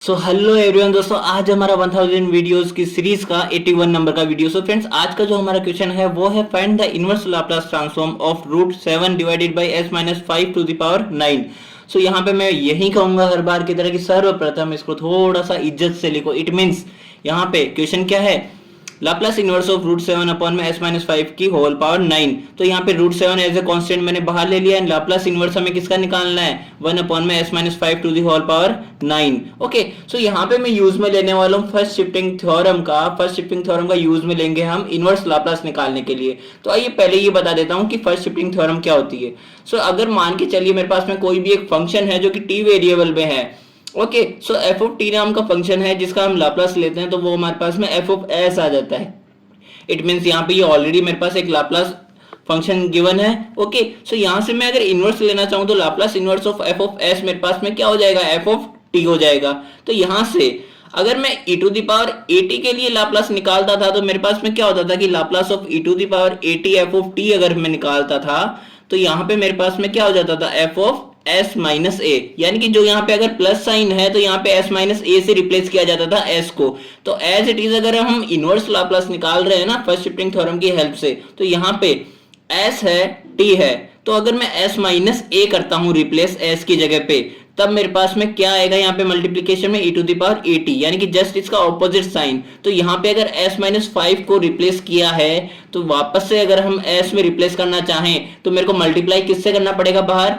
So hello everyone दोस्तों, आज हमारा 1000 वीडियोस की सीरीज का 81 नंबर का वीडियो। सो फ्रेंड्स, आज का जो हमारा क्वेश्चन है वो है find the inverse Laplace transform of root 7 divided by s minus 5 to the power 9। So यहाँ पे मैं यही कहूंगा हर बार की तरह कि सर्वप्रथम इसको थोड़ा सा इज्जत से लिखो। इट मीन्स यहाँ पे क्वेश्चन क्या है, Laplace inverse of root 7 upon में s माइनस 5 की होल पावर 9। तो यहाँ पे रूट 7 एज ए कांस्टेंट मैंने बाहर ले लिया है। लाप्लास इनवर्स हमें किसका निकालना है, 1 अपॉन में s minus 5 to the whole power 9। Okay, so यहाँ पे मैं यूज में लेने वाला हूँ फर्स्ट शिफ्टिंग थ्योरम का यूज में लेंगे हम इनवर्स लाप्लास निकालने के लिए। तो आइए पहले ये बता देता हूँ कि फर्स्ट शिफ्टिंग थ्योरम क्या होती है। सो अगर मान के चलिए मेरे पास में कोई भी एक फंक्शन है जो कि t वेरिएबल में है। Okay, so F of T नाम का फंक्शन है जिसका हम लाप्लास लेते हैं तो वो हमारे पास में एफ ऑफ एस आ जाता है। इट मीन्स यहाँ पे ये ऑलरेडी मेरे पास एक लाप्लास फंक्शन गिवन है। ओके, सो यहाँ से मैं अगर इनवर्स लेना चाहूँ तो Laplace inverse of F of S मेरे पास में क्या हो जाएगा, एफ ऑफ टी हो जाएगा। तो यहाँ से अगर मैं e to the power at के लिए लाप्लास निकालता था तो मेरे पास में क्या होता था कि Laplace of e to the power at f of t अगर मैं निकालता था तो यहाँ पे मेरे पास में क्या हो जाता था, एफ ऑफ s माइनस ए। यानी कि जो यहाँ पे अगर प्लस साइन है तो यहाँ पे s माइनस ए से रिप्लेस किया जाता था s को। तो एज इट इज अगर हम इनवर्स लाप्लास निकाल रहे हैं ना फर्स्ट शिफ्टिंग थ्योरम की हेल्प से, तो यहाँ पे s है t है, तो अगर मैं s माइनस ए करता हूँ रिप्लेस s की जगह पे, तब मेरे पास में क्या आएगा यहाँ पे मल्टीप्लीकेशन में e to the power at, यानी कि जस्ट इसका ऑपोजिट साइन। तो यहाँ पे अगर s माइनस 5 को रिप्लेस किया है तो वापस से अगर हम s में रिप्लेस करना चाहें तो मेरे को मल्टीप्लाई किससे करना पड़ेगा, बाहर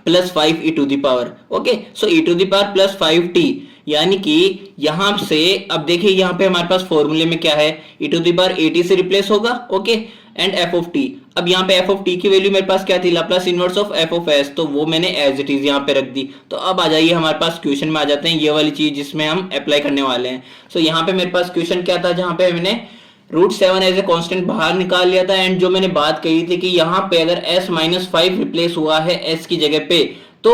plus 5 e to the power. Okay, so e to the power plus 5t, यानी कि यहां से अब देखिए यहाँ पे हमारे पास फॉर्मूले में क्या है, e टू दी पावर 80 से रिप्लेस होगा। Okay, and f of t। अब यहाँ पे f ऑफ t की वैल्यू मेरे पास क्या थी, Laplace inverse of f of s, तो वो मैंने एज इट इज यहाँ पे रख दी। तो अब आ जाइए हमारे पास क्वेश्चन में आ जाते हैं, ये वाली चीज जिसमें हम अप्लाई करने वाले हैं। सो यहाँ पे मेरे पास क्वेश्चन क्या था, जहां पे मैंने रूट 7 एज ए कांस्टेंट बाहर निकाल लिया था। एंड जो मैंने बात कही थी कि यहाँ पे अगर s माइनस 5 रिप्लेस हुआ है s की जगह पे, तो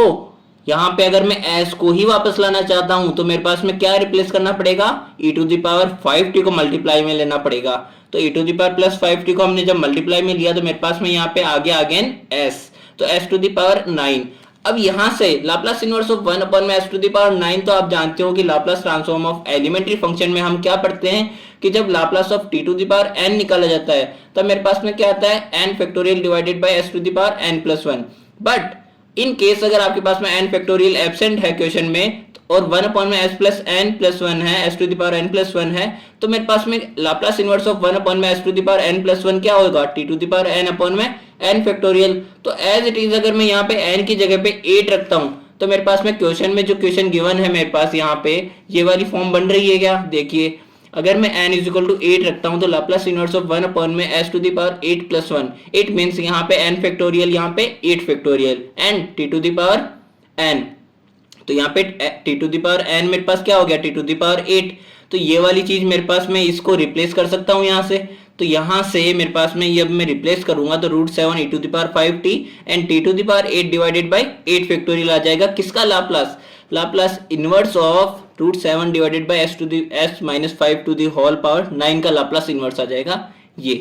यहाँ पे अगर मैं s को ही वापस लाना चाहता हूं तो मेरे पास में क्या रिप्लेस करना पड़ेगा, e to the power 5t को मल्टीप्लाई में लेना पड़ेगा। तो e to the power plus 5t को हमने जब मल्टीप्लाई में लिया तो मेरे पास में यहाँ पे आगे अगेन s, तो s टू द पावर 9। अब यहां से लाप्लास इनवर्स ऑफ 1 अपॉन में s टू द पावर 9, तो आप जानते हो कि Laplace transform of elementary function में हम क्या पढ़ते हैं कि जब Laplace of t to the power n निकाला जाता है तब मेरे पास में क्या आता है, n factorial divided by s to the power n plus 1। But in case अगर आपके पास में n फैक्टोरियल एब्सेंट है क्वेश्चन में और 1 अपॉन में s प्लस n प्लस 1 है, s to the power n plus 1 है, तो मेरे पास में लाप्लास इनवर्स ऑफ 1 अपॉन में s to the power n plus 1 क्या होगा, t to the power n upon में n फैक्टोरियल। तो एज इट इज अगर मैं यहाँ पे n की जगह पे 8 रखता हूँ तो मेरे पास में क्वेश्चन में जो क्वेश्चन गिवन है मेरे पास यहाँ पे ये वाली फॉर्म बन रही है क्या, देखिए अगर मैं n इज इक्वल टू 8 रखता हूं तो लाप्लास इनवर्स ऑफ 1 अपॉन में s to the power 8 plus 1, it means यहाँ पे n फैक्टोरियल, यहाँ पे 8 factorial and t to the power n। तो यहाँ पे t to the power n मेरे पास क्या हो गया, t टू द पावर 8। तो ये वाली चीज मेरे पास में इसको रिप्लेस कर सकता हूँ यहाँ से। तो यहाँ से मेरे पास में ये मैं रिप्लेस करूंगा तो root 7 e to the power 5t and t to the power 8 divided by 8 factorial आ जाएगा। किसका Laplace, Laplace inverse of root 7 divided by s to the s minus 5 to the whole power 9 का Laplace inverse आ जाएगा ये।